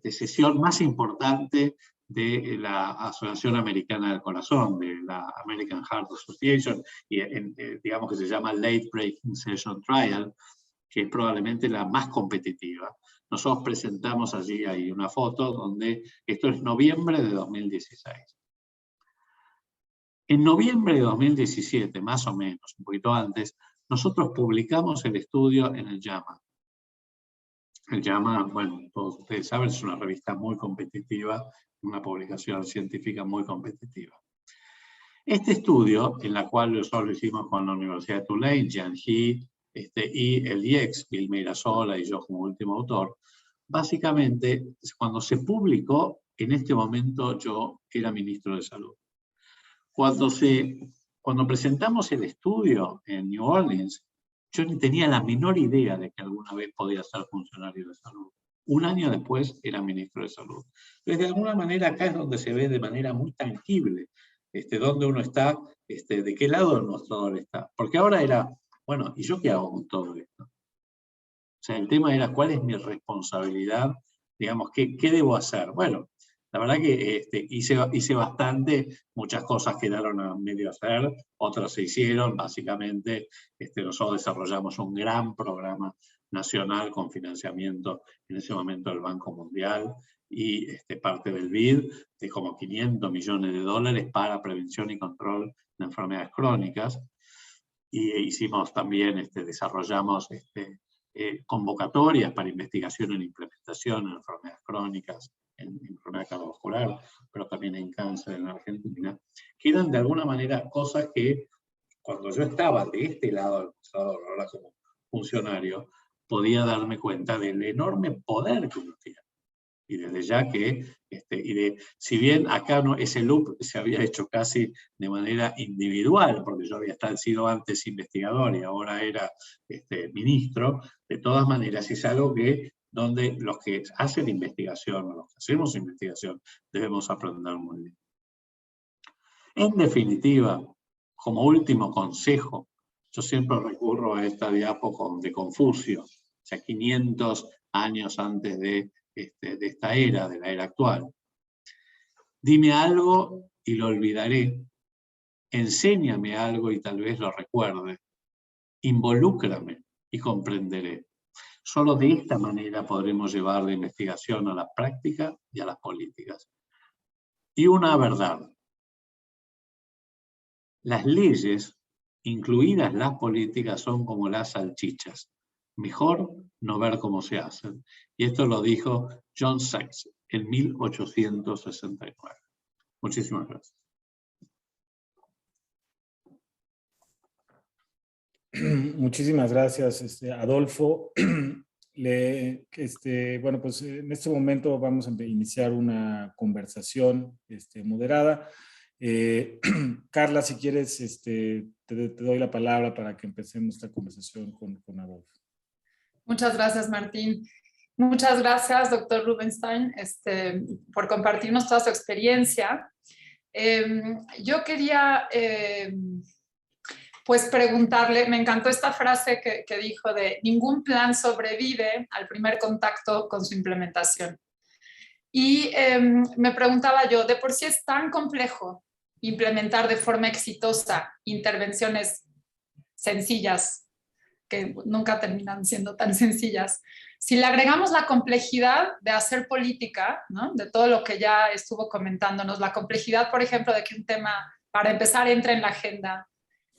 sesión más importante de la Asociación Americana del Corazón, de la American Heart Association, y digamos que se llama Late Breaking Session Trial, que es probablemente la más competitiva. Nosotros presentamos allí, hay una foto, donde esto es noviembre de 2016. En noviembre de 2017, más o menos, un poquito antes, nosotros publicamos el estudio en el JAMA. El JAMA, bueno, todos ustedes saben, es una revista muy competitiva, una publicación científica muy competitiva. Este estudio, en la cual nosotros lo hicimos con la Universidad de Tulane, Jian He, y el IEX, Bill Mirasola y yo como último autor, básicamente, cuando se publicó, en este momento yo era ministro de Salud. Cuando presentamos el estudio en New Orleans, yo ni tenía la menor idea de que alguna vez podía ser funcionario de salud. Un año después era ministro de Salud. Entonces, de alguna manera, acá es donde se ve de manera muy tangible dónde uno está, de qué lado del mostrador está. Porque ahora era, bueno, ¿y yo qué hago con todo esto? O sea, el tema era, ¿cuál es mi responsabilidad? Digamos, ¿qué debo hacer? Bueno, la verdad que hice bastante, muchas cosas quedaron a medio hacer, otras se hicieron. Básicamente, nosotros desarrollamos un gran programa nacional con financiamiento en ese momento del Banco Mundial y parte del BID, de como $500 millones para prevención y control de enfermedades crónicas. Y hicimos también, desarrollamos convocatorias para investigación en implementación en enfermedades crónicas, en enfermedad cardiovascular, pero también en cáncer en la Argentina, que eran de alguna manera cosas que cuando yo estaba de este lado del mostrador, ahora como funcionario, podía darme cuenta del enorme poder que uno tiene. Y desde ya que, si bien acá ese loop se había hecho casi de manera individual, porque yo había sido antes investigador y ahora era ministro, de todas maneras es algo que donde los que hacen investigación o los que hacemos investigación debemos aprender muy bien. En definitiva, como último consejo, yo siempre recurro a esta diapo de Confucio, o sea, 500 años antes de esta era, de la era actual. Dime algo y lo olvidaré. Enséñame algo y tal vez lo recuerde. Involúcrame y comprenderé. Solo de esta manera podremos llevar la investigación a la práctica y a las políticas. Y una verdad. Las leyes, incluidas las políticas, son como las salchichas. Mejor no ver cómo se hacen. Y esto lo dijo John Sachs en 1869. Muchísimas gracias. Muchísimas gracias, Adolfo. Bueno, pues en este momento vamos a iniciar una conversación moderada. Carla, si quieres, te doy la palabra para que empecemos esta conversación con Adolfo. Muchas gracias, Martín. Muchas gracias, doctor Rubenstein, por compartirnos toda su experiencia. Yo quería pues preguntarle, me encantó esta frase que dijo de ningún plan sobrevive al primer contacto con su implementación. Y me preguntaba yo, de por sí es tan complejo implementar de forma exitosa intervenciones sencillas que nunca terminan siendo tan sencillas. Si le agregamos la complejidad de hacer política, ¿no? De todo lo que ya estuvo comentándonos, la complejidad, por ejemplo, de que un tema, para empezar, entre en la agenda,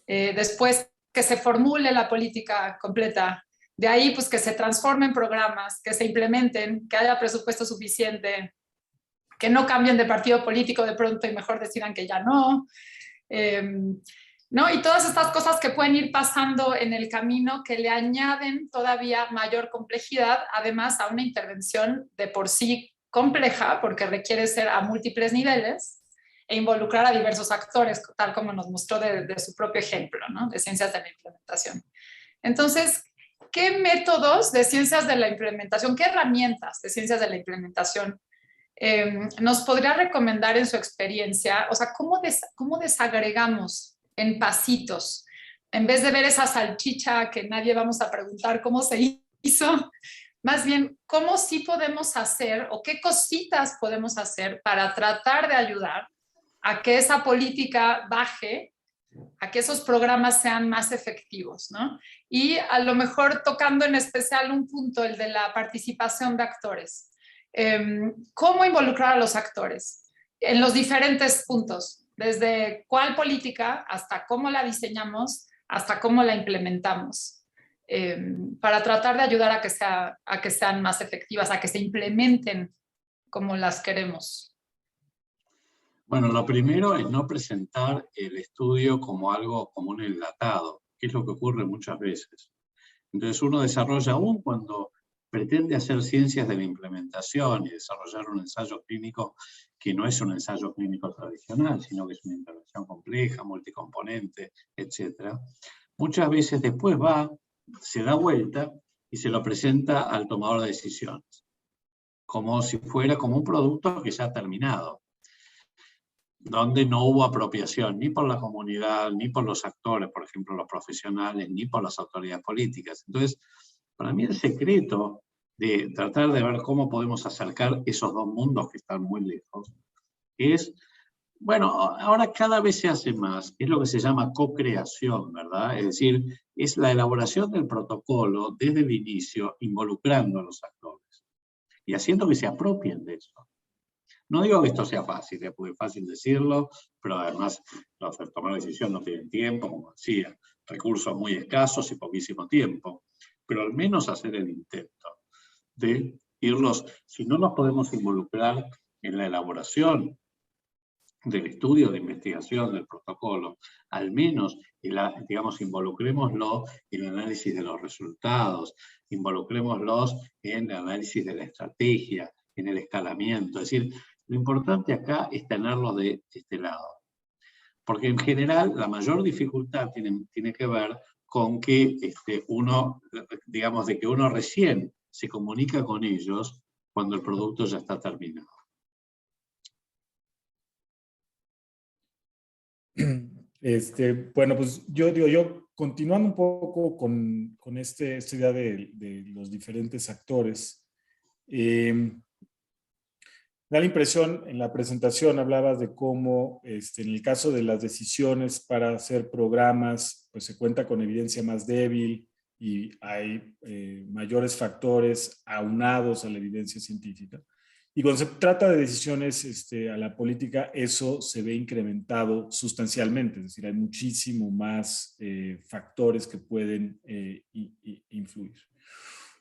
después que se formule la política completa, de ahí pues que se transformen programas, que se implementen, que haya presupuesto suficiente, que no cambien de partido político de pronto y mejor decidan que ya no. ¿No? Y todas estas cosas que pueden ir pasando en el camino que le añaden todavía mayor complejidad, además a una intervención de por sí compleja, porque requiere ser a múltiples niveles e involucrar a diversos actores, tal como nos mostró de su propio ejemplo, ¿no? De ciencias de la implementación. Entonces, ¿qué métodos de ciencias de la implementación, qué herramientas de ciencias de la implementación nos podría recomendar en su experiencia? O sea, ¿cómo desagregamos en pasitos? En vez de ver esa salchicha que nadie vamos a preguntar cómo se hizo, más bien, ¿cómo sí podemos hacer o qué cositas podemos hacer para tratar de ayudar a que esa política baje, a que esos programas sean más efectivos, ¿no? Y a lo mejor tocando en especial un punto, el de la participación de actores. ¿Cómo involucrar a los actores en los diferentes puntos? Desde cuál política hasta cómo la diseñamos, hasta cómo la implementamos, para tratar de ayudar a que sean más efectivas, a que se implementen como las queremos. Bueno, lo primero es no presentar el estudio como algo, como un enlatado, que es lo que ocurre muchas veces. Entonces uno desarrolla, aún cuando pretende hacer ciencias de la implementación y desarrollar un ensayo clínico que no es un ensayo clínico tradicional, sino que es una intervención compleja, multicomponente, etc. Muchas veces después se da vuelta y se lo presenta al tomador de decisiones, como si fuera como un producto que ya ha terminado, donde no hubo apropiación ni por la comunidad, ni por los actores, por ejemplo, los profesionales, ni por las autoridades políticas. Entonces, para mí el secreto de tratar de ver cómo podemos acercar esos dos mundos que están muy lejos es, bueno, ahora cada vez se hace más, es lo que se llama co-creación, ¿verdad? Es decir, es la elaboración del protocolo desde el inicio, involucrando a los actores y haciendo que se apropien de eso. No digo que esto sea fácil, porque es fácil decirlo, pero además los que toman la decisión no tienen tiempo, como decía, recursos muy escasos y poquísimo tiempo, pero al menos hacer el intento de irlos, si no nos podemos involucrar en la elaboración del estudio de investigación del protocolo, al menos, digamos, involucrémoslo en el análisis de los resultados, involucrémoslos en el análisis de la estrategia, en el escalamiento. Es decir, lo importante acá es tenerlo de este lado. Porque en general la mayor dificultad tiene que ver con que uno, digamos, de que uno recién se comunica con ellos cuando el producto ya está terminado. Bueno, pues yo continuando un poco con esta idea de los diferentes actores, da la impresión, en la presentación hablabas de cómo en el caso de las decisiones para hacer programas, pues se cuenta con evidencia más débil y hay mayores factores aunados a la evidencia científica. Y cuando se trata de decisiones a la política, eso se ve incrementado sustancialmente, es decir, hay muchísimo más factores que pueden influir.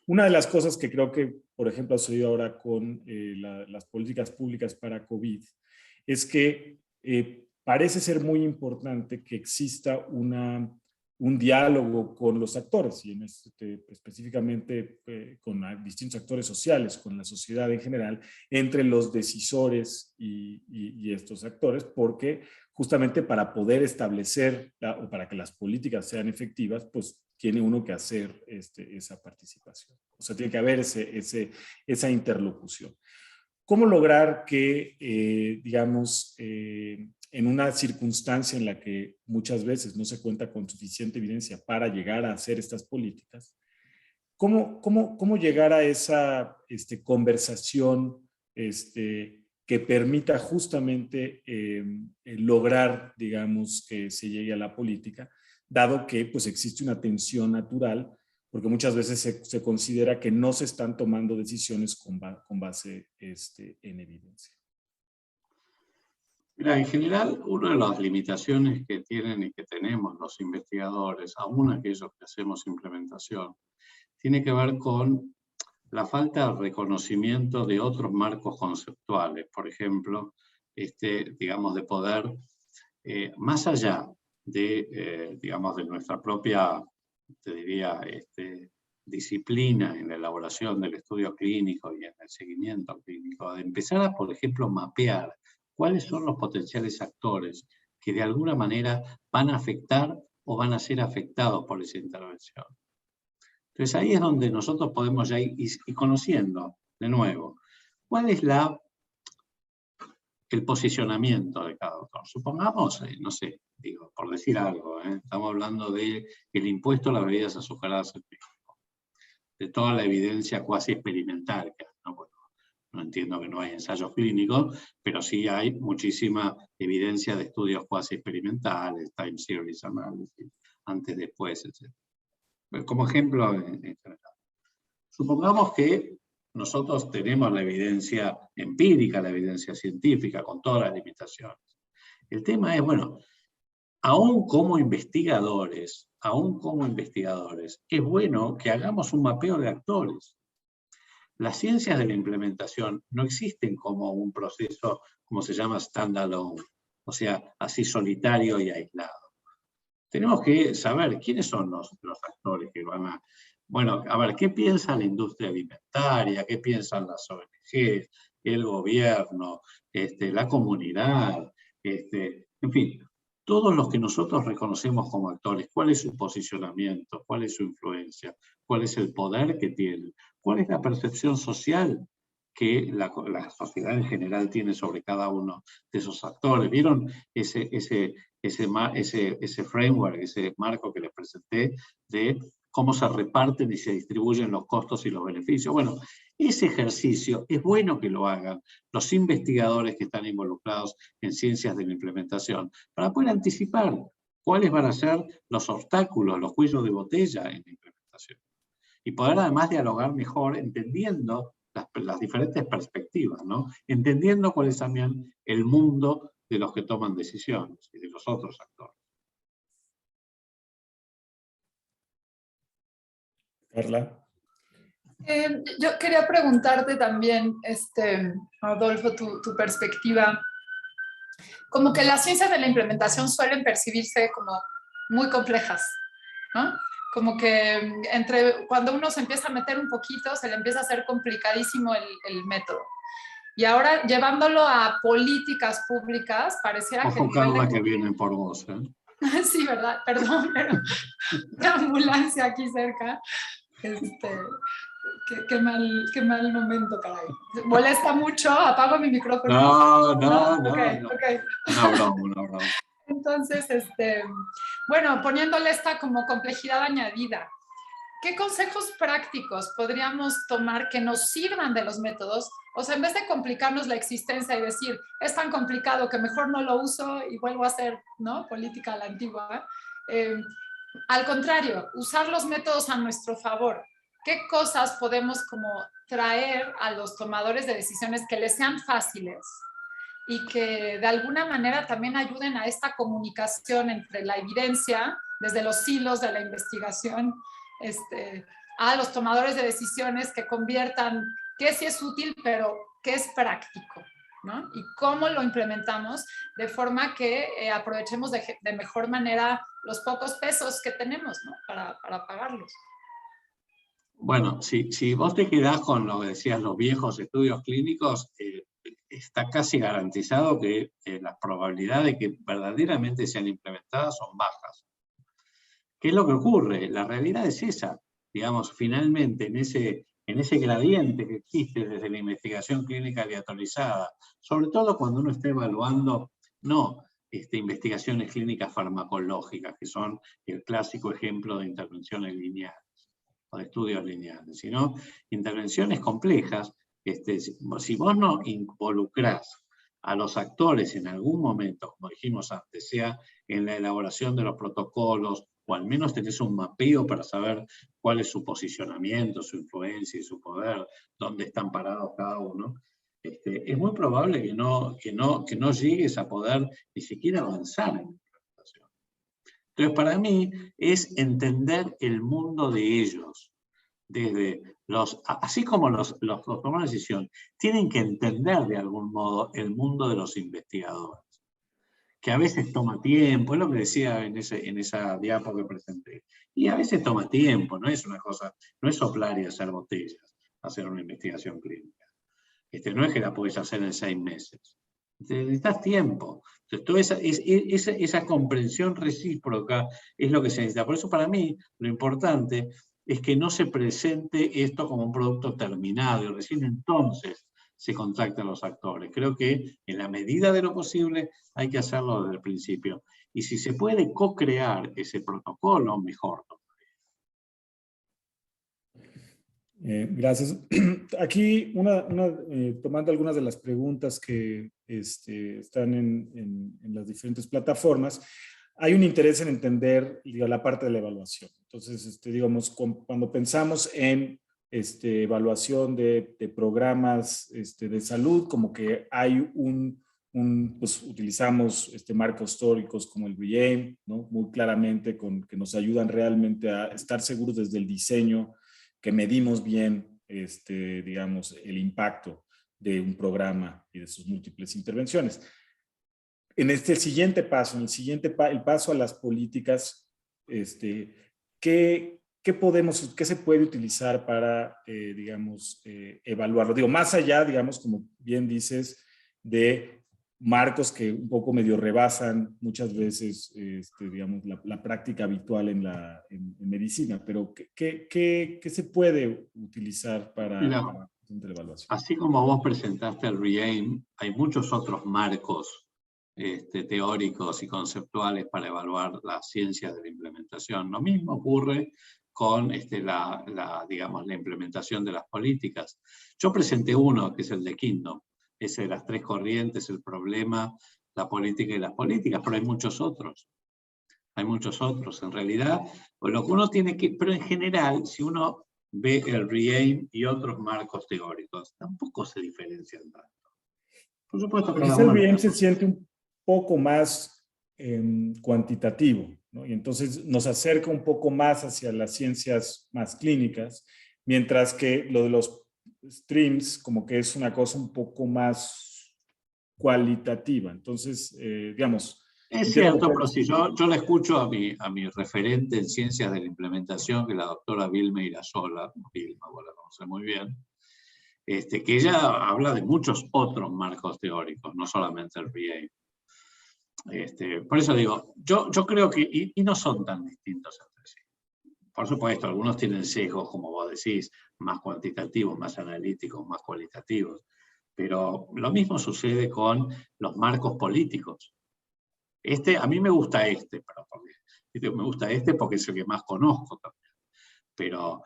Una de las cosas que creo que, por ejemplo, ha sucedido ahora con las políticas públicas para COVID es que parece ser muy importante que exista un diálogo con los actores y específicamente con distintos actores sociales, con la sociedad en general, entre los decisores y estos actores, porque justamente para poder establecer o para que las políticas sean efectivas, pues tiene uno que hacer esa participación. O sea, tiene que haber esa interlocución. ¿Cómo lograr que, digamos, en una circunstancia en la que muchas veces no se cuenta con suficiente evidencia para llegar a hacer estas políticas, cómo llegar a esa conversación que permita justamente lograr, digamos, que se llegue a la política, dado que pues, existe una tensión natural porque muchas veces se considera que no se están tomando decisiones con base en evidencia. Mira, en general, una de las limitaciones que tienen y que tenemos los investigadores, aún aquellos que hacemos implementación, tiene que ver con la falta de reconocimiento de otros marcos conceptuales. Por ejemplo, digamos, de poder, más allá de, digamos, de nuestra propia, te diría, disciplina en la elaboración del estudio clínico y en el seguimiento clínico, de empezar a, por ejemplo, mapear cuáles son los potenciales actores que de alguna manera van a afectar o van a ser afectados por esa intervención. Entonces ahí es donde nosotros podemos ya ir conociendo de nuevo cuál es el posicionamiento de cada autor. Supongamos, no sé, digo, por decir algo, estamos hablando del impuesto a las bebidas azucaradas en México, de toda la evidencia cuasi experimental, ¿no? Bueno, no entiendo que no hay ensayos clínicos, pero sí hay muchísima evidencia de estudios cuasi experimentales, time series analysis, antes, después, etc. Como ejemplo en general. Supongamos que nosotros tenemos la evidencia empírica, la evidencia científica, con todas las limitaciones. El tema es, bueno, aún como investigadores, es bueno que hagamos un mapeo de actores. Las ciencias de la implementación no existen como un proceso, como se llama, standalone, o sea, así solitario y aislado. Tenemos que saber quiénes son los actores que van a... Bueno, a ver, ¿qué piensa la industria alimentaria? ¿Qué piensan las ONG? El gobierno, la comunidad, en fin, todos los que nosotros reconocemos como actores, cuál es su posicionamiento, cuál es su influencia, cuál es el poder que tienen, cuál es la percepción social que la sociedad en general tiene sobre cada uno de esos actores. ¿Vieron ese framework, ese marco que les presenté de cómo se reparten y se distribuyen los costos y los beneficios? Bueno, ese ejercicio es bueno que lo hagan los investigadores que están involucrados en ciencias de la implementación, para poder anticipar cuáles van a ser los obstáculos, los cuellos de botella en la implementación. Y poder además dialogar mejor, entendiendo las diferentes perspectivas, ¿no? Entendiendo cuál es también el mundo de los que toman decisiones y de los otros actores. Carla. Yo quería preguntarte también, Adolfo, tu perspectiva. Como que las ciencias de la implementación suelen percibirse como muy complejas, ¿no? Como que cuando uno se empieza a meter un poquito, se le empieza a hacer complicadísimo el método. Y ahora, llevándolo a políticas públicas, pareciera que... Ojo, Carla, que vienen por vos, ¿eh? Sí, ¿verdad? Perdón, pero una ambulancia aquí cerca. Qué mal momento, caray. ¿Molesta mucho? ¿Apago mi micrófono? No. Okay. Una broma. Entonces, bueno, poniéndole esta como complejidad añadida, ¿qué consejos prácticos podríamos tomar que nos sirvan de los métodos? O sea, en vez de complicarnos la existencia y decir, es tan complicado que mejor no lo uso y vuelvo a hacer, ¿no?, política a la antigua. Al contrario, usar los métodos a nuestro favor. ¿Qué cosas podemos como traer a los tomadores de decisiones que les sean fáciles y que de alguna manera también ayuden a esta comunicación entre la evidencia, desde los hilos de la investigación, a los tomadores de decisiones, que conviertan qué sí es útil, pero qué es práctico, ¿no? Y cómo lo implementamos de forma que aprovechemos de mejor manera los pocos pesos que tenemos, ¿no?, para pagarlos? Bueno, si vos te quedás con lo que decías, los viejos estudios clínicos, está casi garantizado que las probabilidades de que verdaderamente sean implementadas son bajas. ¿Qué es lo que ocurre? La realidad es esa. Digamos, finalmente, en ese gradiente que existe desde la investigación clínica aleatorizada, sobre todo cuando uno está evaluando, no investigaciones clínicas farmacológicas, que son el clásico ejemplo de intervenciones lineales o de estudios lineales, sino intervenciones complejas. Si vos no involucrás a los actores en algún momento, como dijimos antes, sea en la elaboración de los protocolos o al menos tenés un mapeo para saber cuál es su posicionamiento, su influencia y su poder, dónde están parados cada uno, es muy probable que no llegues a poder ni siquiera avanzar en la implementación. Entonces, para mí, es entender el mundo de ellos, desde así como los toman la decisión, tienen que entender de algún modo el mundo de los investigadores, que a veces toma tiempo, es lo que decía en esa diapo que presenté, y a veces toma tiempo, no es una cosa, no es soplar y hacer botellas, hacer una investigación clínica. No es que la podés hacer en 6 meses, necesitas tiempo. Entonces, toda esa comprensión recíproca es lo que se necesita. Por eso, para mí, lo importante es que no se presente esto como un producto terminado, y recién entonces se contactan los actores. Creo que en la medida de lo posible hay que hacerlo desde el principio. Y si se puede co-crear ese protocolo, mejor. Gracias. Aquí, tomando algunas de las preguntas que están en las diferentes plataformas, hay un interés en entender la parte de la evaluación. Entonces, digamos, cuando pensamos en evaluación de programas de salud, como que hay pues utilizamos marcos históricos como el REAIM, ¿no? Muy claramente, que nos ayudan realmente a estar seguros desde el diseño, que medimos bien, digamos, el impacto de un programa y de sus múltiples intervenciones. En el siguiente paso, el paso a las políticas, ¿qué se puede utilizar para, digamos, evaluarlo? Digo, más allá, digamos, como bien dices, de marcos que un poco medio rebasan muchas veces, digamos, la práctica habitual en medicina, pero ¿qué se puede utilizar para la evaluación? Así como vos presentaste el REAIM, hay muchos otros marcos teóricos y conceptuales para evaluar las ciencias de la implementación. Lo mismo ocurre con digamos, la implementación de las políticas. Yo presenté uno, que es el de Kingdom, ese de las 3 corrientes, el problema, la política y las políticas, pero hay muchos otros. Hay muchos otros. En realidad, lo que uno tiene que, pero en general, si uno ve el REAIM y otros marcos teóricos, tampoco se diferencian tanto. Por supuesto que el REAIM se siente un poco más cuantitativo, ¿no? Y entonces nos acerca un poco más hacia las ciencias más clínicas, mientras que lo de los streams como que es una cosa un poco más cualitativa. Entonces, digamos... Es cierto, pero si yo le escucho a mi referente en ciencias de la implementación, que es la doctora Vilma Irasola, Vilma, vos la conocés muy bien, que ella habla de muchos otros marcos teóricos, no solamente el REAIM. Por eso digo, yo creo que, y no son tan distintos entre sí. Por supuesto, algunos tienen sesgos, como vos decís, más cuantitativos, más analíticos, más cualitativos, pero lo mismo sucede con los marcos políticos. A mí me gusta pero me gusta porque es el que más conozco también. Pero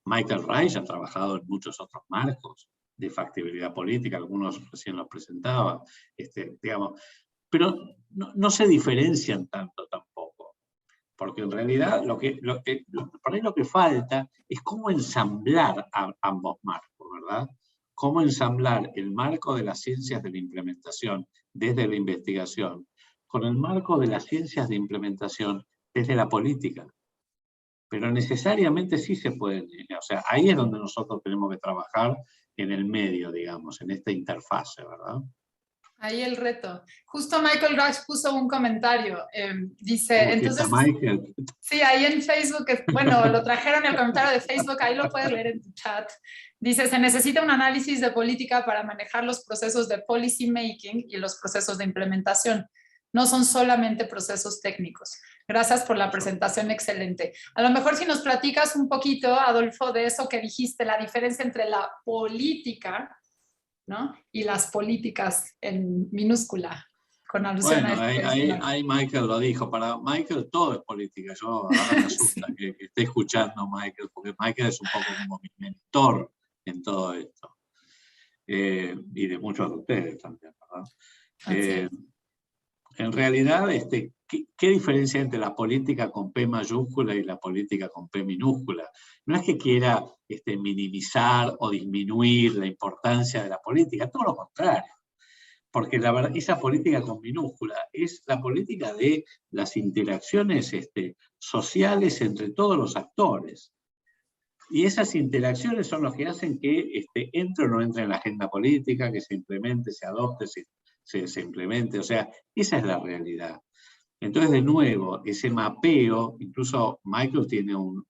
Michael Reich ha trabajado en muchos otros marcos de factibilidad política, algunos recién los presentaba, digamos, pero no se diferencian tanto tampoco, porque en realidad por ahí lo que falta es cómo ensamblar ambos marcos, ¿verdad? Cómo ensamblar el marco de las ciencias de la implementación desde la investigación con el marco de las ciencias de implementación desde la política. Pero necesariamente sí se pueden, o sea, ahí es donde nosotros tenemos que trabajar en el medio, digamos, en esta interfase, ¿verdad? Ahí el reto. Justo Michael Reich puso un comentario, dice, entonces... Michael. Sí, ahí en Facebook, bueno, lo trajeron el comentario de Facebook, ahí lo puedes leer en tu chat. Dice, se necesita un análisis de política para manejar los procesos de policy making y los procesos de implementación. No son solamente procesos técnicos. Gracias por la presentación excelente. A lo mejor si nos platicas un poquito, Adolfo, de eso que dijiste, la diferencia entre la política, ¿no? Y las políticas en minúscula, con alusión bueno, a esto. ahí Michael lo dijo. Para Michael todo es política. Ahora me asusta que esté escuchando a Michael, porque Michael es un poco como mi mentor en todo esto. Y de muchos de ustedes también, ¿verdad? En realidad, ¿qué diferencia entre la política con P mayúscula y la política con P minúscula? No es que quiera minimizar o disminuir la importancia de la política, todo lo contrario. Porque la verdad, esa política con minúscula es la política de las interacciones sociales entre todos los actores. Y esas interacciones son las que hacen que entre o no entre en la agenda política, que se implemente, se adopte, se implemente. O sea, esa es la realidad. Entonces, de nuevo, ese mapeo, incluso Michael tiene un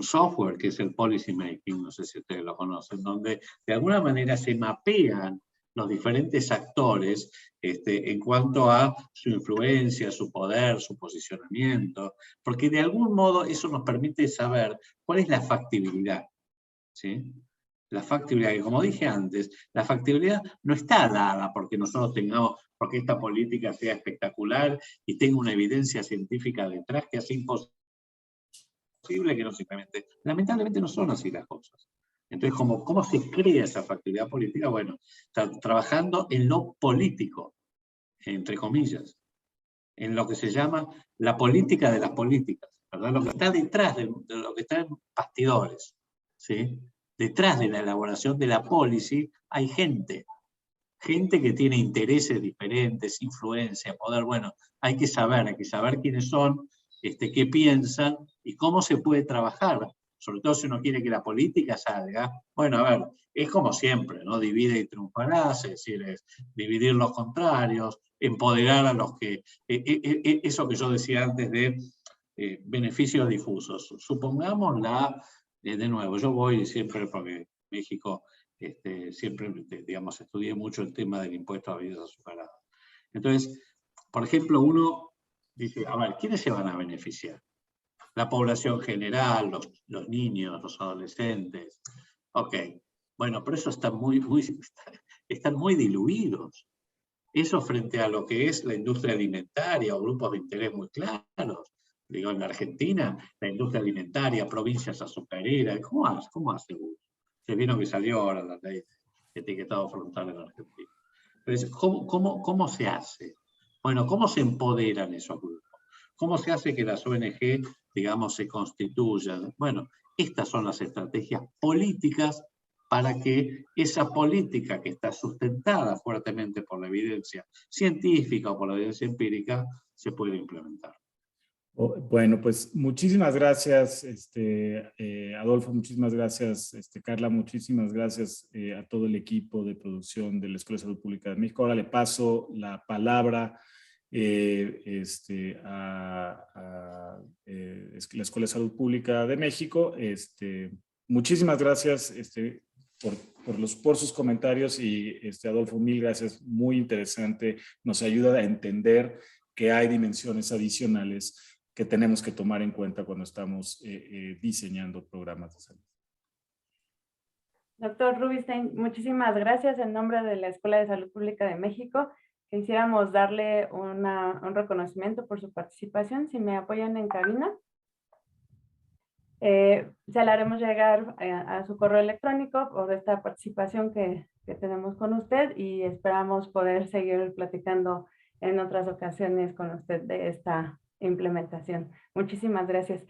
software que es el Policy Making, no sé si ustedes lo conocen, donde de alguna manera se mapean los diferentes actores en cuanto a su influencia, su poder, su posicionamiento, porque de algún modo eso nos permite saber cuál es la factibilidad, ¿sí? La factibilidad, que como dije antes, la factibilidad no está dada porque nosotros tengamos, porque esta política sea espectacular y tenga una evidencia científica detrás que hace imposible que no se implemente. Lamentablemente no son así las cosas. Entonces, ¿cómo se crea esa factibilidad política? Bueno, trabajando en lo político, entre comillas, en lo que se llama la política de las políticas, ¿verdad? Lo que está detrás de lo que está en bastidores, ¿sí? Detrás de la elaboración de la policy hay gente que tiene intereses diferentes, influencia, poder. Bueno, hay que saber quiénes son, qué piensan y cómo se puede trabajar. Sobre todo si uno quiere que la política salga. Bueno, a ver, es como siempre, ¿no? Divide y triunfarás, es decir, es dividir los contrarios, empoderar a los que... eso que yo decía antes de beneficios difusos. Supongamos de nuevo, yo voy siempre porque México... siempre, digamos, estudié mucho el tema del impuesto a bebidas azucaradas. Entonces, por ejemplo, uno dice, a ver, ¿quiénes se van a beneficiar? La población general, los niños, los adolescentes. Ok, bueno, pero eso están muy diluidos. Eso frente a lo que es la industria alimentaria o grupos de interés muy claros. Digo, en la Argentina, la industria alimentaria, provincias azucareras, ¿cómo hace uno? Se vieron que salió ahora la ley de etiquetado frontal en Argentina. Entonces, ¿cómo se hace? Bueno, ¿cómo se empoderan esos grupos? ¿Cómo se hace que las ONG, digamos, se constituyan? Bueno, estas son las estrategias políticas para que esa política que está sustentada fuertemente por la evidencia científica o por la evidencia empírica se pueda implementar. Bueno, pues muchísimas gracias, Adolfo, muchísimas gracias, Carla, muchísimas gracias a todo el equipo de producción de la Escuela de Salud Pública de México. Ahora le paso la palabra a la Escuela de Salud Pública de México. Muchísimas gracias por sus comentarios y Adolfo, mil gracias, muy interesante, nos ayuda a entender que hay dimensiones adicionales que tenemos que tomar en cuenta cuando estamos diseñando programas de salud. Doctor Rubinstein, muchísimas gracias. En nombre de la Escuela de Salud Pública de México, quisiéramos darle un reconocimiento por su participación. Si me apoyan en cabina, se le haremos llegar a su correo electrónico por esta participación que tenemos con usted y esperamos poder seguir platicando en otras ocasiones con usted de esta implementación. Muchísimas gracias.